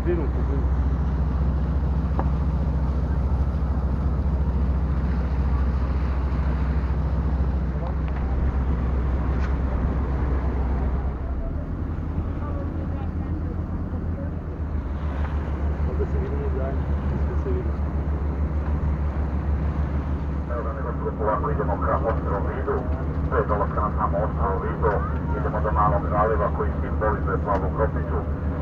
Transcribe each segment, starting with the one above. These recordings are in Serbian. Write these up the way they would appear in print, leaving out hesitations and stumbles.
dirnuti. Ovdje se vidimo zajedno, isto se vidimo. Evo da nego polako idemo ka ostrovom Vidu, to je dolaska na samo ostrovo Vido, idemo do malog zaliva koji simbolizuje plavu kropnicu,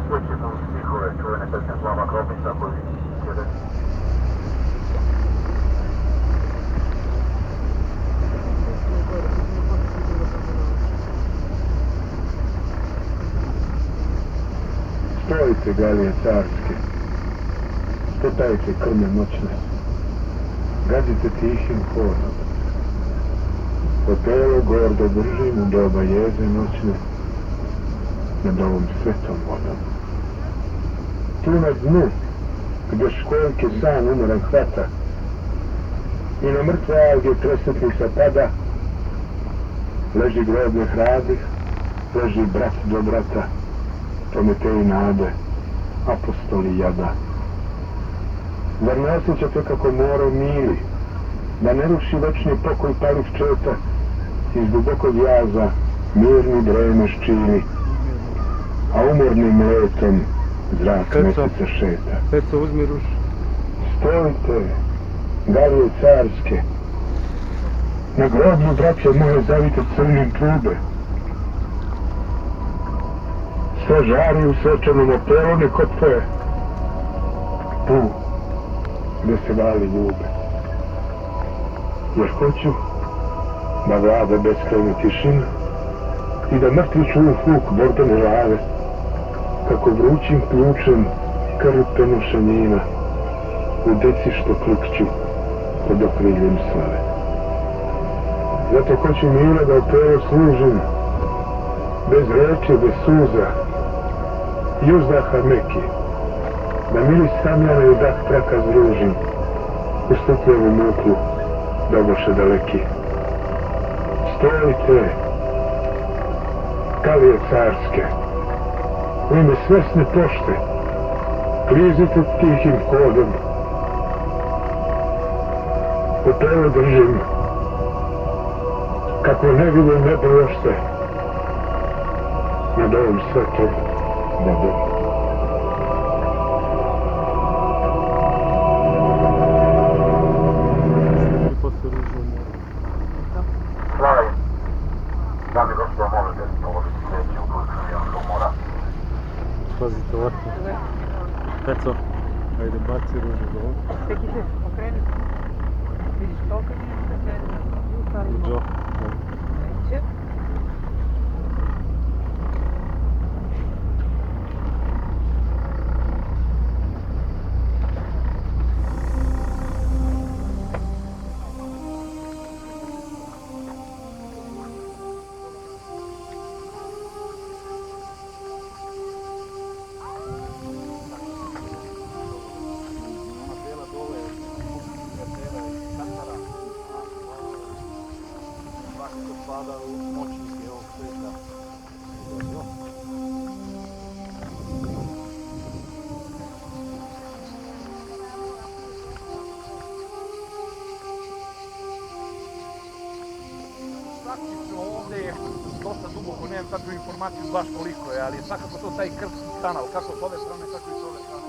koji ćemo uz stihove čuvene pesme Plava kropnica koji će reći. Stojite, galije carske, spotajte krme noćne, gazite tihim hodom. Otelo gordo držim u doba jeze noćne, nad ovom svetom vodom. Tu na dnu, gdje školjke san umoran hvata, i na mrtve alge presretnica pada, leži groblje hrabrih, leži brat do brata, Prometej nade, apostoli jada. Zar ne osjećate kako more miri, da ne ruši večni pokoj palih četa, iz dubokog jaza mirni dreme ščini, a umornim letom zrak meseca šeta. Peco, uzmi ruš. Stojite, galije carske, na groblju, braće moje, zavite crnim trube. Sve žari u svečanom opelu, nek otvoje tu gdje se vali ljube. Jer hoću da vlada beskrajna tišina i da mrtvi čuju fuk borbene žave, kako vrućim ključem krv penošanina u deci što klikću pod okriljem slave. Zato hoću mira da opero služim, bez reči, bez suza, i uzdaha meki, da miris samljana i dah traka zružim, u stupljevu muku, doboše daleki. Stojite, galije carske, u ime svesne pošte, klizite tihim hodom. Opelo držim, kako ne vidim nebo ošte, nad ovom svetom vodom. Hvala im. Dame i gospodo, možete položiti sljedeći u Turskoj Janskog mora. Pazite ovako. Peco, ajde baci ružu do ovo. Tek ide, okreni. Vidiš toliko nije se kreni. Uđo. Neće. Spada u moćnike ovog sveta. Praktično ovdje je dosta duboko, nemam takvu informaciju baš koliko je, ali svakako to taj krpski kanal, kako s ove strane, tako i s ove strane.